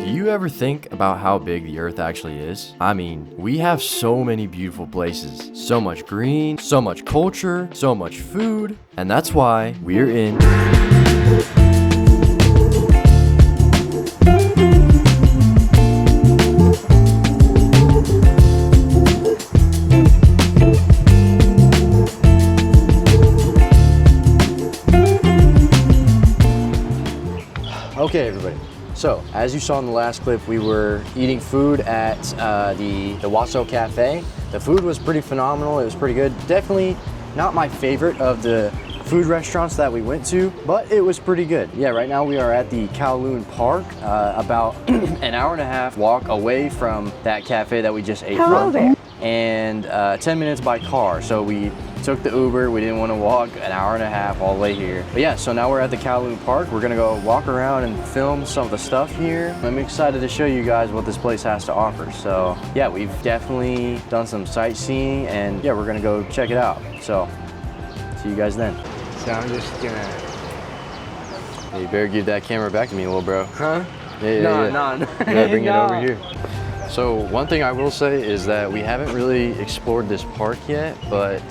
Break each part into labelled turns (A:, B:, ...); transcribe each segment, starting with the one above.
A: Do you ever think about how big the earth actually is? I mean, we have so many beautiful places, so much green, so much culture, so much food, and that's why we're in Okay, everybody. So, as you saw in the last clip, we were eating food at the Wasso Cafe. The food was pretty phenomenal. It was pretty good. Definitely not my favorite of the food restaurants that we went to, but it was pretty good. Yeah, right now we are at the Kowloon Park, about an hour and a half walk away from that cafe that we just ate from.
B: There.
A: And 10 minutes by car. So we took the Uber. We didn't want to walk an hour and a half all the way here. But yeah, so now we're at the Kowloon Park. We're gonna go walk around and film some of the stuff here. I'm excited to show you guys what this place has to offer. So yeah, we've definitely done some sightseeing, and yeah, we're gonna go check it out. So see you guys then.
B: So I'm just gonna...
A: Hey, you better give that camera back to me, little bro.
B: Huh?
A: Yeah.
B: No.
A: You gotta bring it over here. So one thing I will say is that we haven't really explored this park yet, but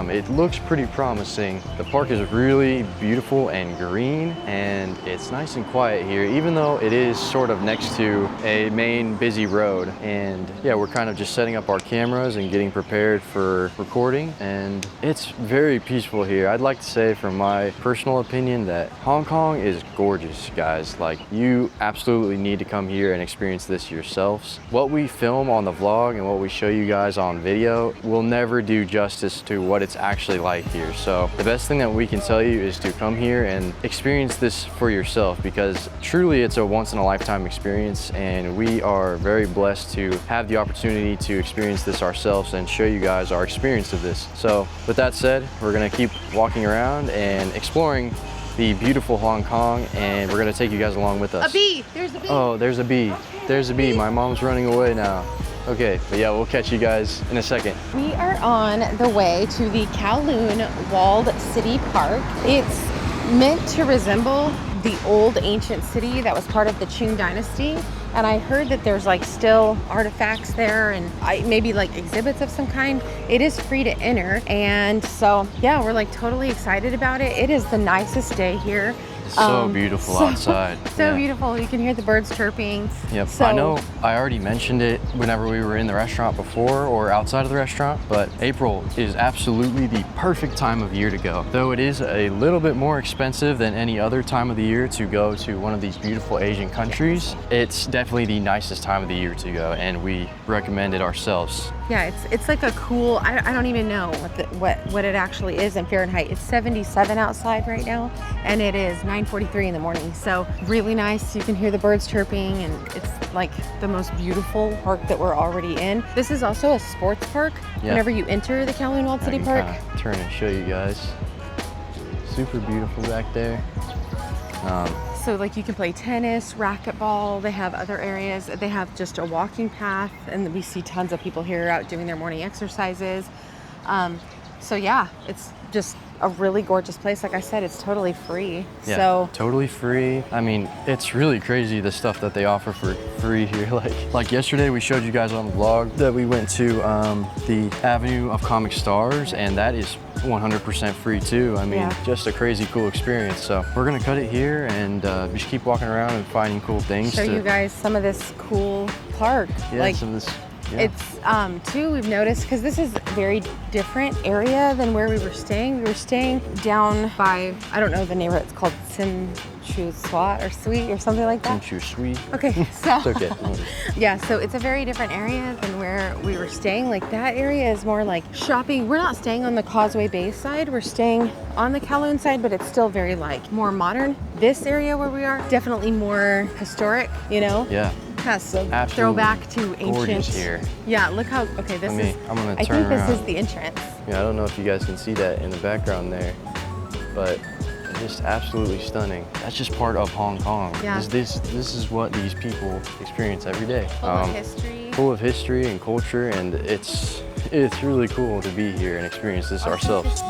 A: it looks pretty promising. The park is really beautiful and green, and it's nice and quiet here, even though it is sort of next to a main busy road. And yeah, we're kind of just setting up our cameras and getting prepared for recording, and it's very peaceful here. I'd like to say, from my personal opinion, that Hong Kong is gorgeous, guys. Like, you absolutely need to come here and experience this yourselves. What we film on the vlog and what we show you guys on video will never do justice to what it's actually like here. So the best thing that we can tell you is to come here and experience this for yourself, because truly it's a once-in-a-lifetime experience, and we are very blessed to have the opportunity to experience this ourselves and show you guys our experience of this. So with that said, we're gonna keep walking around and exploring the beautiful Hong Kong, and we're gonna take you guys along with us.
C: A bee! There's a bee!
A: Oh, there's a bee.
C: Okay,
A: there's a bee. My mom's running away now. Okay, but yeah, we'll catch you guys in a second.
C: We are on the way to the Kowloon Walled City Park. It's meant to resemble the old ancient city that was part of the Qing dynasty. And I heard that there's like still artifacts there, and maybe like exhibits of some kind. It is free to enter. And so yeah, we're like totally excited about it. It is the nicest day here.
A: It's so beautiful outside.
C: So beautiful. You can hear the birds chirping.
A: Yep.
C: So,
A: I know I already mentioned it whenever we were in the restaurant before or outside of the restaurant, but April is absolutely the perfect time of year to go. Though it is a little bit more expensive than any other time of the year to go to one of these beautiful Asian countries, it's definitely the nicest time of the year to go, and we recommend it ourselves.
C: yeah, it's like a cool, I don't even know what it actually is in Fahrenheit. It's 77 outside right now, and it is 9:43 in the morning. So really nice. You can hear the birds chirping, and it's like the most beautiful park that we're already in. This is also a sports park.
A: Yeah.
C: Whenever you enter the Kowloon Walled City Park.
A: I can turn and show you guys. Super beautiful back there.
C: So like you can play tennis, racquetball. They have other areas. They have just a walking path, and we see tons of people here out doing their morning exercises. So yeah, it's just a really gorgeous place. Like I said, it's totally free.
A: Yeah,
C: so
A: totally free. I mean, it's really crazy the stuff that they offer for free here. Like yesterday, we showed you guys on the vlog that we went to the Avenue of Comic Stars, and that is 100% free too. I mean, just a crazy cool experience. So we're gonna cut it here and just keep walking around and finding cool things.
C: Show you guys some of this cool park.
A: Yeah,
C: like,
A: some of this. Yeah.
C: It's too, we've noticed, because this is a very different area than where we were staying. We were staying down by, I don't know the name of it, it's called Sim Chu Swat or Sweet or something like that.
A: Sim Chu Sweet.
C: Okay, so
A: It's okay.
C: yeah, so it's a very different area than where we were staying. Like that area is more like shopping. We're not staying on the Causeway Bay side, we're staying on the Kowloon side, but it's still very like more modern. This area where we are, definitely more historic, you know?
A: Yeah.
C: Yeah, so
A: Absolutely
C: throwback to ancient.
A: gorgeous here.
C: Yeah, look how, okay, this is,
A: I'm gonna
C: I
A: turn
C: think
A: around.
C: this is the entrance.
A: Yeah, I don't know if you guys can see that in the background there, but just absolutely stunning. That's just part of Hong Kong.
C: Yeah.
A: This is what these people experience every day.
C: Full of history.
A: Full of history and culture, and it's really cool to be here and experience this ourselves.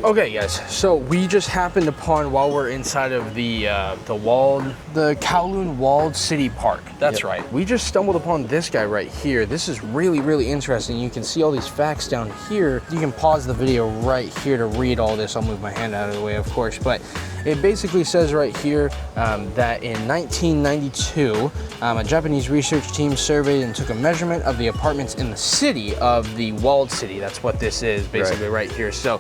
B: Okay guys, so we just happened upon, while we're inside of the Kowloon Walled City Park. That's right. We just stumbled upon this guy right here. This is really, really interesting. You can see all these facts down here. You can pause the video right here to read all this. I'll move my hand out of the way, of course, but it basically says right here that in 1992, a Japanese research team surveyed and took a measurement of the apartments in the city of the walled city. That's what this is, basically, right here. So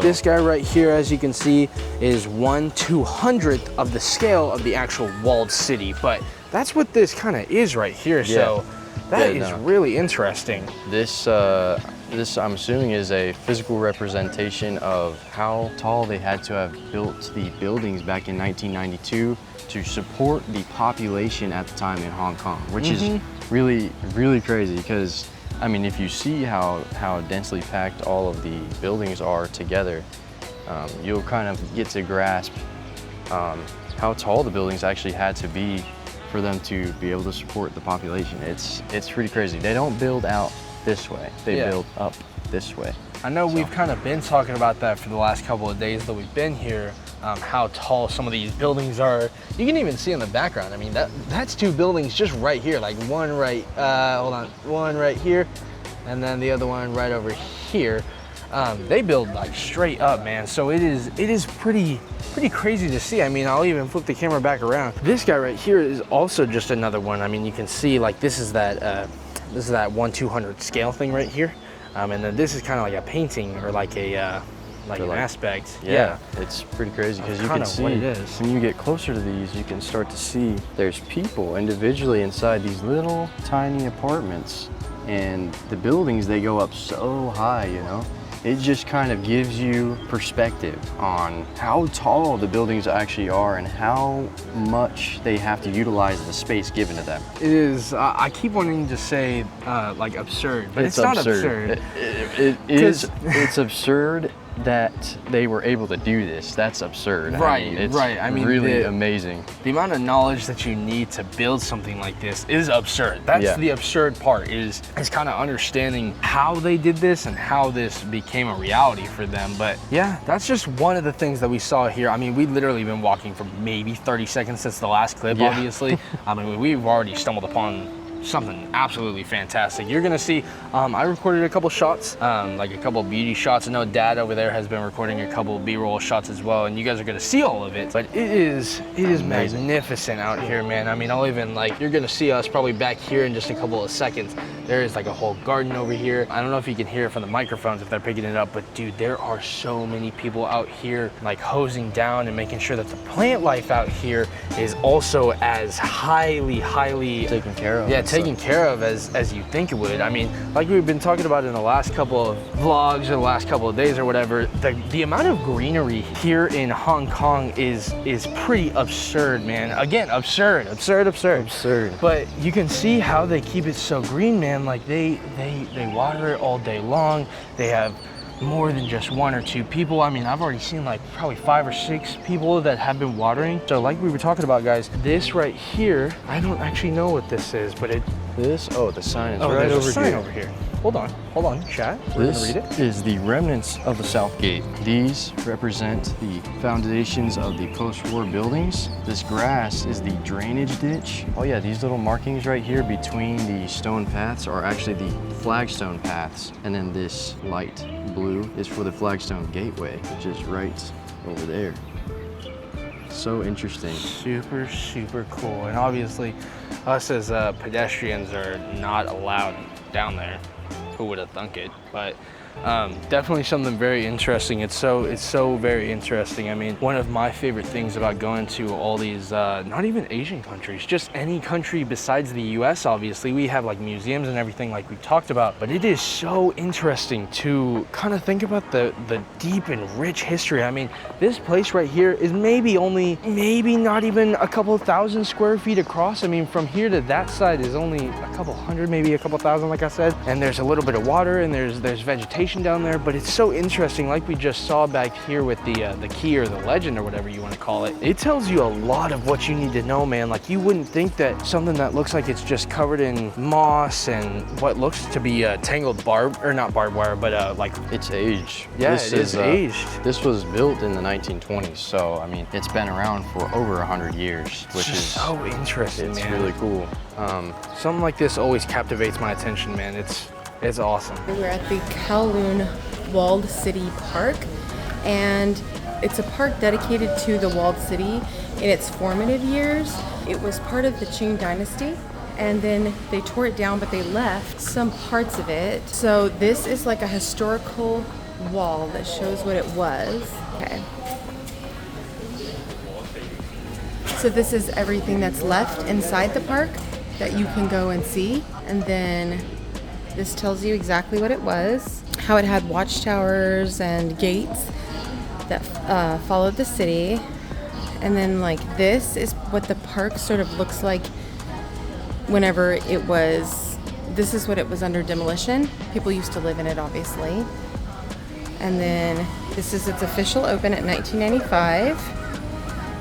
B: this guy right here, as you can see, is 1/200th of the scale of the actual walled city. But that's what this kind of is right here. Yeah. So that is really interesting.
A: This I'm assuming is a physical representation of how tall they had to have built the buildings back in 1992 to support the population at the time in Hong Kong, which is really, really crazy. Because I mean, if you see how densely packed all of the buildings are together, you'll kind of get to grasp how tall the buildings actually had to be for them to be able to support the population. It's pretty crazy. They don't build out this way, they build up this way.
B: I know we've kind of been talking about that for the last couple of days that we've been here, how tall some of these buildings are. You can even see in the background, I mean, that's two buildings just right here, like one right, one right here, and then the other one right over here. They build like straight up, man. So it is pretty crazy to see. I mean, I'll even flip the camera back around. This guy right here is also just another one. I mean, you can see like this is that 1/200 scale thing right here, and then this is kind of like a painting or like a like an aspect.
A: Yeah, it's pretty crazy because you can see
B: what it is.
A: When you get closer to these, you can start to see there's people individually inside these little tiny apartments, and the buildings, they go up so high, you know. It just kind of gives you perspective on how tall the buildings actually are and how much they have to utilize the space given to them.
B: It is, I keep wanting to say like absurd, but it's not absurd.
A: It's absurd that they were able to do this. That's absurd.
B: Right,
A: I mean, it's
B: I mean,
A: really amazing.
B: The amount of knowledge that you need to build something like this is absurd. That's the absurd part, is kind of understanding how they did this and how this became a reality for them. But yeah, that's just one of the things that we saw here. I mean, we literally been walking for maybe 30 seconds since the last clip, obviously. I mean, we've already stumbled upon something absolutely fantastic. You're gonna see, I recorded a couple shots, like a couple beauty shots. I know Dad over there has been recording a couple B-roll shots as well, and you guys are gonna see all of it. But it is magnificent out here, man. I mean, I'll even like, you're gonna see us probably back here in just a couple of seconds. There is like a whole garden over here. I don't know if you can hear it from the microphones if they're picking it up, but dude, there are so many people out here like hosing down and making sure that the plant life out here is also as highly
A: taken care of.
B: Yeah, taken care of as you think it would. I mean, like we've been talking about in the last couple of vlogs or the last couple of days or whatever, the amount of greenery here in Hong Kong is pretty absurd, man. Again, absurd. But you can see how they keep it so green, man. Like they water it all day long. They have more than just one or two people. I mean, I've already seen like probably 5 or 6 people that have been watering. So like we were talking about, guys, this right here, I don't actually know what this is, but
A: the sign is right over here.
B: Hold on, chat. We're gonna read it.
A: This is the remnants of the South Gate. These represent the foundations of the post-war buildings. This grass is the drainage ditch. Oh yeah, these little markings right here between the stone paths are actually the flagstone paths. And then this light blue is for the flagstone gateway, which is right over there. So interesting.
B: Super cool. And obviously, us as pedestrians are not allowed down there. Who would have thunk it? But definitely something very interesting. It's so very interesting. I mean, one of my favorite things about going to all these, not even Asian countries, just any country besides the US, obviously, we have like museums and everything like we've talked about, but it is so interesting to kind of think about the deep and rich history. I mean, this place right here is maybe not even a couple thousand square feet across. I mean, from here to that side is only a couple hundred, maybe a couple thousand, like I said, and there's a little bit of water and there's vegetation information down there, but it's so interesting. Like we just saw back here with the key or the legend or whatever you want to call it. It tells you a lot of what you need to know, man. Like you wouldn't think that something that looks like it's just covered in moss and what looks to be tangled not barbed wire, but like
A: its age.
B: Yeah,
A: this
B: it is aged.
A: This was built in the 1920s, so I mean, it's been around for over 100 years, which is
B: so interesting,
A: it's
B: man.
A: really cool.
B: Something like this always captivates my attention, man. It's awesome.
C: We're at the Kowloon Walled City Park, and it's a park dedicated to the walled city in its formative years. It was part of the Qing dynasty, and then they tore it down, but they left some parts of it. So this is like a historical wall that shows what it was. Okay. So this is everything that's left inside the park that you can go and see. And then this tells you exactly what it was, how it had watchtowers and gates that followed the city. And then like this is what the park sort of looks like whenever it was, this is what it was under demolition. People used to live in it, obviously. And then this is its official open at 1995.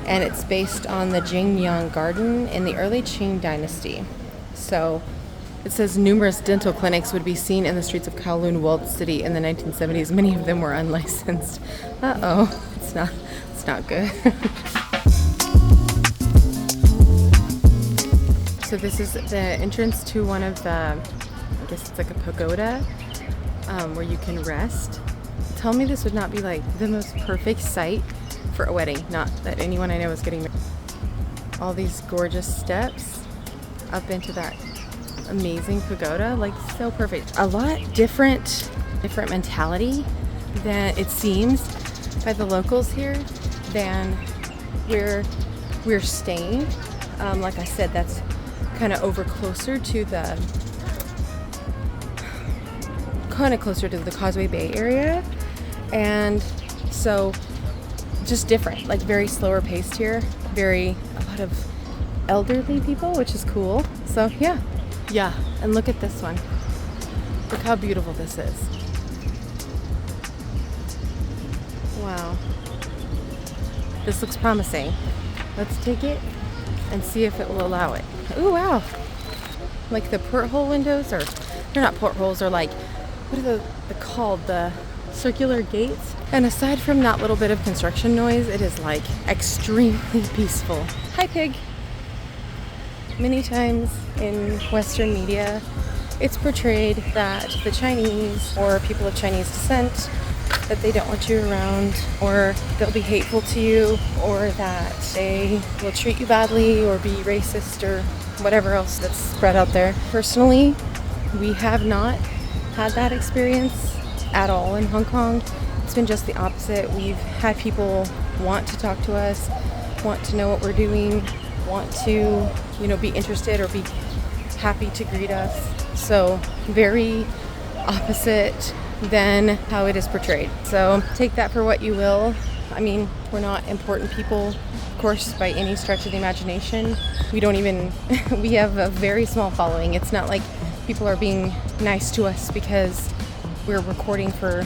C: And it's based on the Jingyang Garden in the early Qing dynasty. So it says numerous dental clinics would be seen in the streets of Kowloon Walled City in the 1970s. Many of them were unlicensed. Uh-oh, it's not good. So this is the entrance to one of the, I guess it's like a pagoda, where you can rest. Tell me this would not be like the most perfect site for a wedding. Not that anyone I know is getting married. All these gorgeous steps up into that amazing pagoda, like so perfect. A lot different mentality than it seems by the locals here than where we're staying. Like I said, that's kind of closer to the Causeway Bay area, and so just different, like very slower paced here, a lot of elderly people, which is cool. So yeah, and look at this one. Look how beautiful this is. Wow, this looks promising. Let's take it and see if it will allow it. Ooh, wow. Like the porthole windows, or they're not portholes, they're like, what are they called? The circular gates. And aside from that little bit of construction noise, it is like extremely peaceful. Hi, pig. Many times in Western media, it's portrayed that the Chinese or people of Chinese descent, that they don't want you around, or they'll be hateful to you, or that they will treat you badly or be racist or whatever else that's spread out there. Personally, we have not had that experience at all in Hong Kong. It's been just the opposite. We've had people want to talk to us, want to know what we're doing, want to, be interested or be happy to greet us. So very opposite than how it is portrayed. So take that for what you will. I mean, we're not important people, of course, by any stretch of the imagination. We don't even, we have a very small following. It's not like people are being nice to us because we're recording for,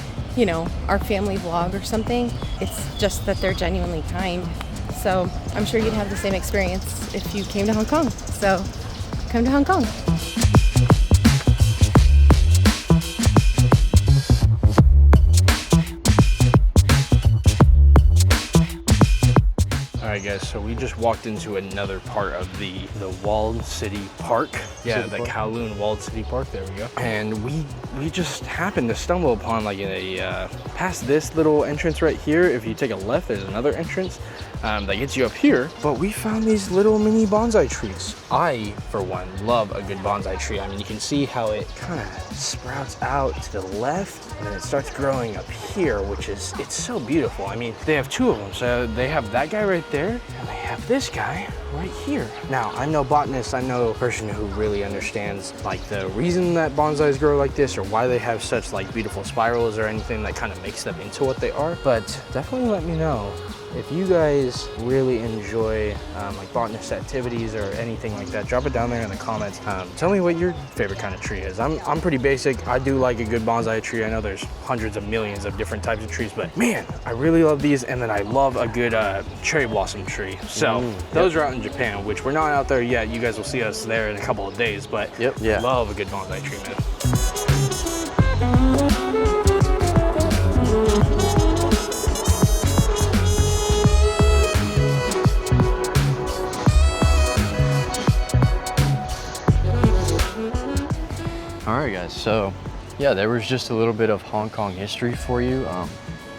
C: our family vlog or something. It's just that they're genuinely kind. So I'm sure you'd have the same experience if you came to Hong Kong. So come to Hong Kong.
B: Alright guys, so we just walked into another part of the Walled City Park. Yeah, the Kowloon Walled City Park, there we go. And we just happened to stumble upon like past this little entrance right here. If you take a left, there's another entrance that gets you up here. But we found these little mini bonsai trees. I, for one, love a good bonsai tree. I mean, you can see how it kind of sprouts out to the left and then it starts growing up here, it's so beautiful. I mean, they have two of them. So they have that guy right there and they have this guy right here. Now, I'm no botanist, I'm no person who really understands like the reason that bonsais grow like this or why they have such like beautiful spirals or anything that kind of makes them into what they are, but definitely let me know if you guys really enjoy like botanist activities or anything like that, drop it down there in the comments. Tell me what your favorite kind of tree is. I'm pretty basic. I do like a good bonsai tree. I know there's hundreds of millions of different types of trees, but man, I really love these. And then I love a good cherry blossom tree. So those are out in Japan, which we're not out there yet. You guys will see us there in a couple of days, but love a good bonsai tree, man.
A: All right, guys, so yeah, there was just a little bit of Hong Kong history for you.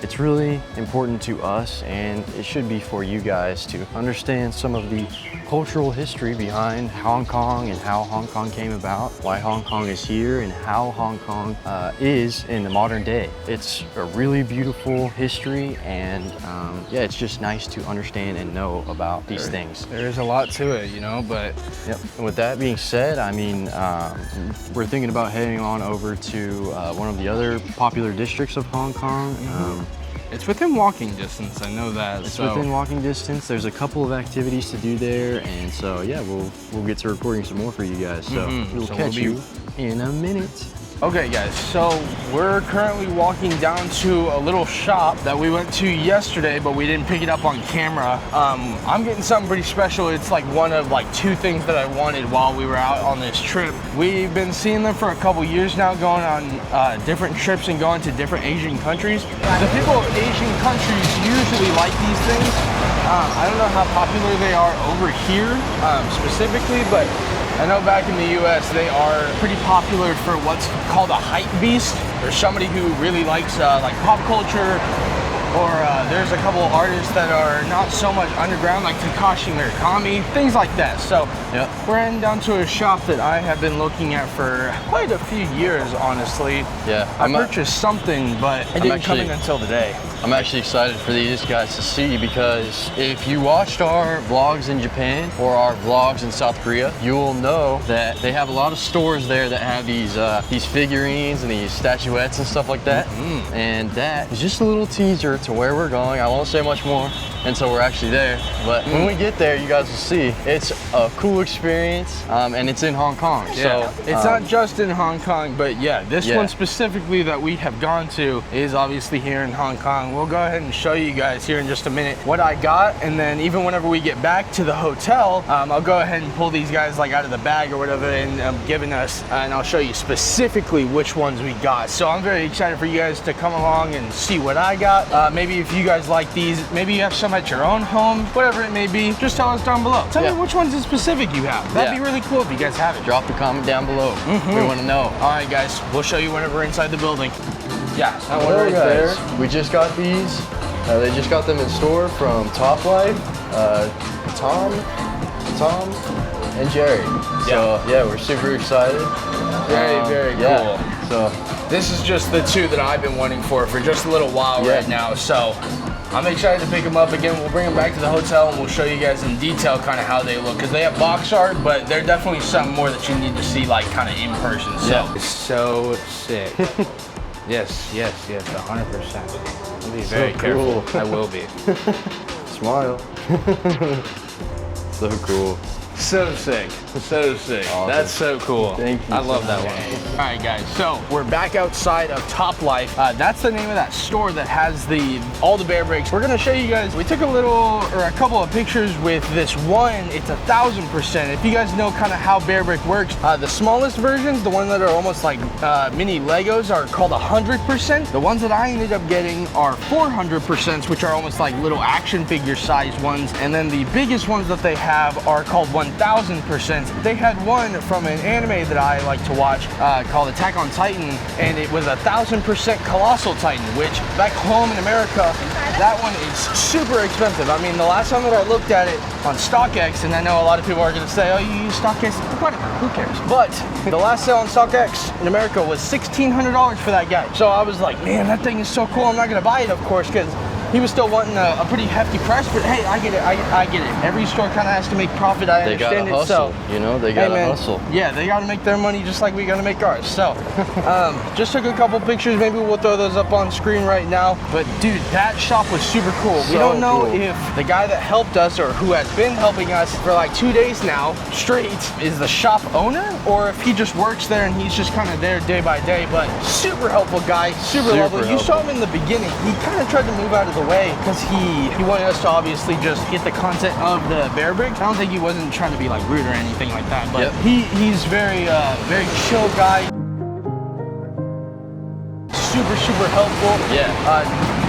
A: It's really important to us, and it should be for you guys to understand some of the cultural history behind Hong Kong and how Hong Kong came about, why Hong Kong is here, and how Hong Kong is in the modern day. It's a really beautiful history, and yeah, it's just nice to understand and know about these things.
B: There's a lot to it, you know, but...
A: Yep. And with that being said, I mean, we're thinking about heading on over to one of the other popular districts of Hong Kong.
B: It's within walking distance, I know that.
A: It's within walking distance. There's a couple of activities to do there, and so yeah, we'll get to recording some more for you guys. So we'll catch you in a minute.
B: Okay guys, so we're currently walking down to a little shop that we went to yesterday, but we didn't pick it up on camera. I'm getting something pretty special. It's like one of like two things that I wanted while we were out on this trip. We've been seeing them for a couple years now, going on different trips and going to different Asian countries. The people of Asian countries usually like these things. I don't know how popular they are over here specifically, but I know back in the US they are pretty popular for what's called a hype beast, or somebody who really likes like pop culture, or there's a couple of artists that are not so much underground, like Takashi Murakami, things like that. So we're heading down to a shop that I have been looking at for quite a few years, honestly.
A: Yeah,
B: I purchased something, but it didn't come in until today.
A: I'm actually excited for these guys to see, because if you watched our vlogs in Japan or our vlogs in South Korea, you will know that they have a lot of stores there that have these figurines and these statuettes and stuff like that. And that is just a little teaser to where we're going. I won't say much more until we're actually there, but when we get there, you guys will see. It's a cool experience, and it's in Hong Kong.
B: So it's not just in Hong Kong, but this one specifically that we have gone to is obviously here in Hong Kong. We'll go ahead and show you guys here in just a minute what I got, and then even whenever we get back to the hotel, I'll go ahead and pull these guys like out of the bag or whatever and giving us, and I'll show you specifically which ones we got. So I'm very excited for you guys to come along and see what I got. Maybe if you guys like these, maybe you have some at your own home, whatever it may be, just tell us down below. Tell me which ones in specific you have. That'd be really cool if you guys have it.
A: Drop the comment down below. We want to know.
B: All right, guys, we'll show you whenever we're inside the building. Yeah, that one
A: Hello,
B: right
A: guys.
B: there.
A: We just got these. They just got them in store from Top Life. Tom, and Jerry. So yeah, we're super excited.
B: Very cool.
A: So
B: this is just the two that I've been wanting for just a little while right now. So I'm excited to pick them up again. We'll bring them back to the hotel and we'll show you guys in detail kind of how they look, because they have box art, but they're definitely something more that you need to see like kind of in person. So it's so sick. Yes, 100%. I'll be very careful. I will be.
A: Smile. So cool.
B: So sick. So sick.
A: Awesome.
B: That's so cool.
A: Thank you.
B: I love that one. All right, guys. So we're back outside of Top Life. That's the name of that store that has all the bear brakes. We're gonna show you guys. We took a couple of pictures with this one. It's 1000%. If you guys know kind of how bear brake works, the smallest versions, the ones that are almost like mini Legos, are called 100%. The ones that I ended up getting are 400%, which are almost like little action figure sized ones. And then the biggest ones that they have are called 1000%. They had one from an anime that I like to watch called Attack on Titan, and it was 1000% Colossal Titan, which back home in America, that one is super expensive. I mean, the last time that I looked at it on StockX, and I know a lot of people are gonna say, oh, you use StockX, whatever, who cares? But the last sale on StockX in America was $1,600 for that guy. So I was like, man, that thing is so cool. I'm not gonna buy it, of course, because he was still wanting a pretty hefty price, but hey, I get it. I get it. Every store kind of has to make profit. I understand
A: it. They gotta hustle,
B: so,
A: you know, they gotta hustle.
B: Yeah, they gotta make their money just like we gotta make ours. So, just took a couple pictures. Maybe we'll throw those up on screen right now. But dude, that shop was super cool. We don't know if the guy that helped us or who has been helping us for like 2 days now straight is the shop owner, or if he just works there and he's just kind of there day by day. But super helpful guy, super lovely. You saw him in the beginning. He kind of tried to move out of the way because he wanted us to obviously just get the content of the bear bricks. I don't think he wasn't trying to be like rude or anything like that, but he's very chill guy. Super helpful.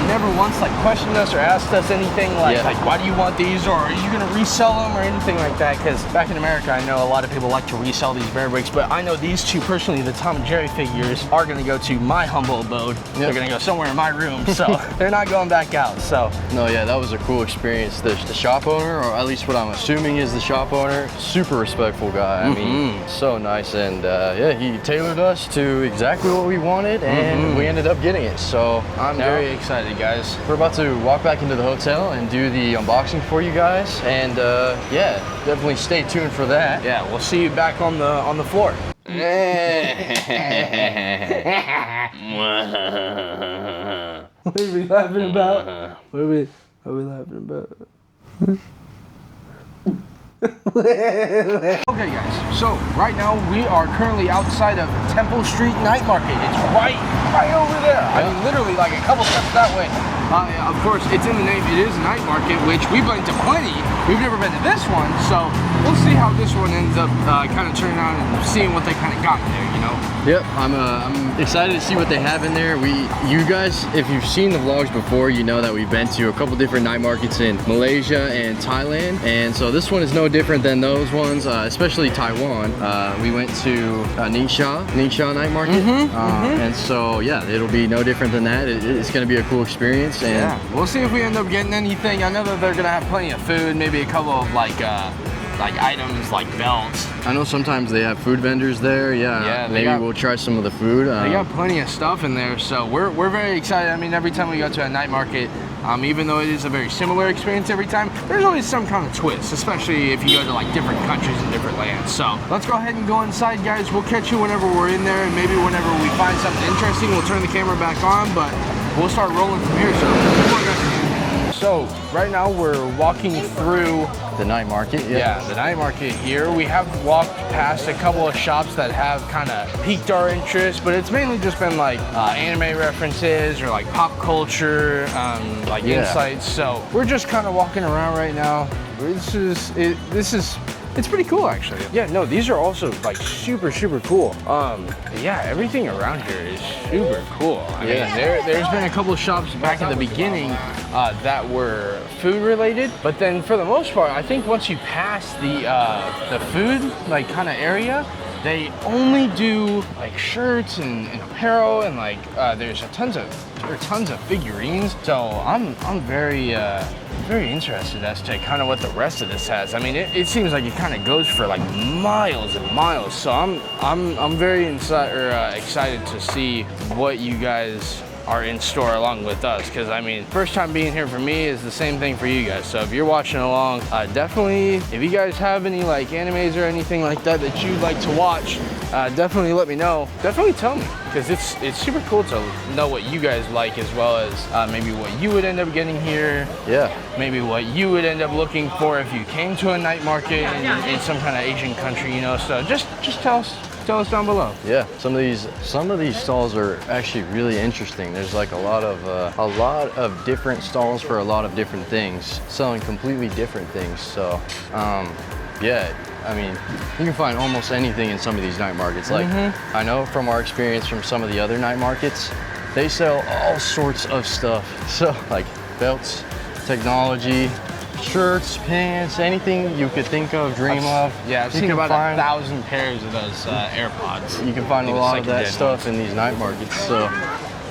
B: Never once like questioned us or asked us anything like why do you want these, or are you gonna resell them or anything like that, because back in America I know a lot of people like to resell these bear bricks, but I know these two personally, the Tom and Jerry figures, are gonna go to my humble abode. They're gonna go somewhere in my room, so they're not going back out. So
A: no, yeah, that was a cool experience. The shop owner, or at least what I'm assuming is the shop owner, super respectful guy. I mean, so nice, and yeah, he tailored us to exactly what we wanted, and we ended up getting it. So
B: I'm very excited, guys.
A: We're about to walk back into the hotel and do the unboxing for you guys, and yeah, definitely stay tuned for that.
B: Yeah, we'll see you back on the floor.
D: What are we laughing about? What are we laughing about?
B: Okay guys, so right now we are currently outside of Temple Street Night Market. It's right over there. I mean, literally like a couple steps that way. Of course, it's in the name, it is a night market, which we've been to plenty. We've never been to this one, so we'll see how this one ends up kind of turning out and seeing what they kind of got in there, you know?
A: Yep, I'm excited to see what they have in there. You guys, if you've seen the vlogs before, you know that we've been to a couple different night markets in Malaysia and Thailand, and so this one is no different than those ones, especially Taiwan. We went to Ningxia Night Market, and so yeah, it'll be no different than that. It's going to be a cool experience, and
B: yeah, we'll see if we end up getting anything. I know that they're going to have plenty of food, maybe a couple of like items like belts.
A: I know sometimes they have food vendors there. Yeah, maybe we'll try some of the food.
B: They got plenty of stuff in there, so we're very excited. I mean, every time we go to a night market, even though it is a very similar experience every time, there's always some kind of twist, especially if you go to like different countries and different lands. So let's go ahead and go inside, guys. We'll catch you whenever we're in there, and maybe whenever we find something interesting, we'll turn the camera back on, but we'll start rolling from here. So right now we're walking through
A: the night market.
B: Yeah, the night market here. We have walked past a couple of shops that have kind of piqued our interest, but it's mainly just been like anime references or like pop culture, like insights. So we're just kind of walking around right now. It's pretty cool, actually. Yeah, no, these are also like super cool. Yeah, everything around here is super cool. I mean, there's been a couple of shops back at the beginning that were food related, but then for the most part, I think once you pass the food like kind of area, they only do like shirts and apparel, and like there's tons of figurines. So I'm very interested as to kind of what the rest of this has. I mean, it seems like it kind of goes for like miles and miles. So I'm very excited to see what you guys are in store along with us, because I mean, first time being here for me is the same thing for you guys. So if you're watching along, definitely, if you guys have any like animes or anything like that you'd like to watch, definitely let me know. Definitely tell me, because it's super cool to know what you guys like, as well as maybe what you would end up getting here. Yeah. Maybe what you would end up looking for if you came to a night market in some kind of Asian country, you know. So just tell us down below. Yeah, some of these stalls are actually really interesting. There's like a lot of different stalls for a lot of different things, selling completely different things. So yeah, I mean, you can find almost anything in some of these night markets. Like I know from our experience from some of the other night markets, they sell all sorts of stuff. So like belts, technology, shirts, pants, anything you could think of, dream of. Yeah, I've seen about 1,000 pairs of those AirPods. You can find a lot of that stuff in these night markets. So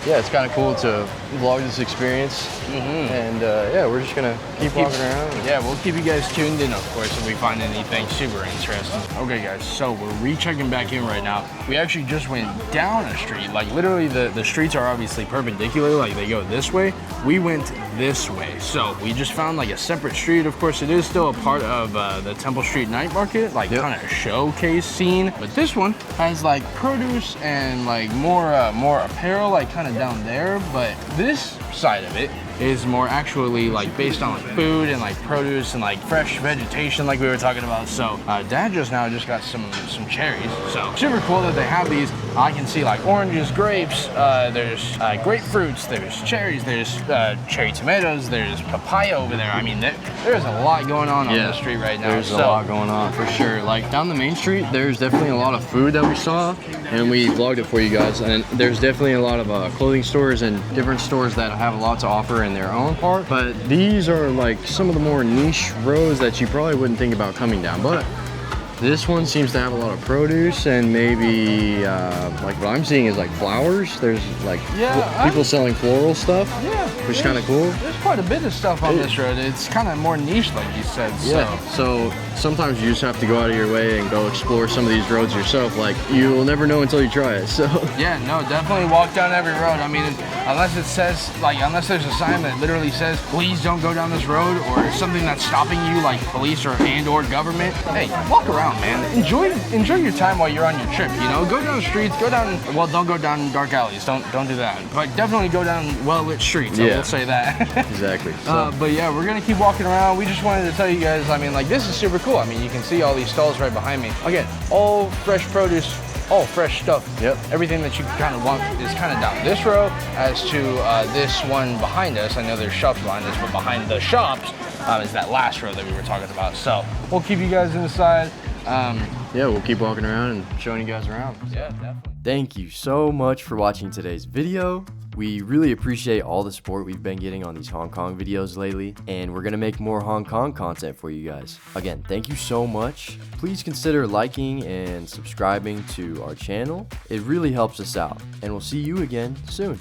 A: yeah, it's kind of cool to vlog this experience. And yeah, we're just gonna keep walking around.
B: Yeah, we'll keep you guys tuned in, of course, if we find anything super interesting. Okay, guys, so we're rechecking back in right now. We actually just went down a street. Like, literally, the streets are obviously perpendicular. Like, they go this way. We went this way. So we just found like a separate street. Of course, it is still a part of the Temple Street Night Market, like kind of showcase scene. But this one has like produce and like more apparel, like kind of down there. But this side of it is more actually like based on like food and like produce and like fresh vegetation, like we were talking about. So Dad just got some cherries. So super cool that they have these. I can see like oranges, grapes, there's grapefruits, there's cherries, there's cherry tomatoes, there's papaya over there. I mean, there's a lot going on the street right now.
A: There's a lot going on for sure. Like down the main street, there's definitely a lot of food that we saw, and we vlogged it for you guys. And there's definitely a lot of clothing stores and different stores that have a lot to offer in their own part. But these are like some of the more niche roads that you probably wouldn't think about coming down. But this one seems to have a lot of produce, and maybe like what I'm seeing is like flowers. There's like people selling floral stuff, which is kind of cool.
B: There's quite a bit of stuff on this road. It's kind of more niche, like you said.
A: So sometimes you just have to go out of your way and go explore some of these roads yourself. Like, you'll never know until you try it. So
B: yeah, no, definitely walk down every road. I mean, unless it says unless there's a sign that literally says please don't go down this road, or something that's stopping you, like police or government. Hey, walk around, man. Enjoy your time while you're on your trip. You know, go down streets, don't go down dark alleys. Don't do that. But definitely go down well-lit streets. I will say that.
A: Exactly.
B: But yeah, we're gonna keep walking around. We just wanted to tell you guys. I mean, like, this is super cool. I mean, you can see all these stalls right behind me. Again, all fresh produce, all fresh stuff. Everything that you kind of want is kind of down this row. As to this one behind us, I know there's shops behind us, but behind the shops is that last row that we were talking about. So we'll keep you guys inside.
A: Yeah, we'll keep walking around and showing you guys around.
B: Yeah, definitely.
E: Thank you so much for watching today's video. We really appreciate all the support we've been getting on these Hong Kong videos lately, and we're gonna make more Hong Kong content for you guys. Again, thank you so much. Please consider liking and subscribing to our channel. It really helps us out, and we'll see you again soon.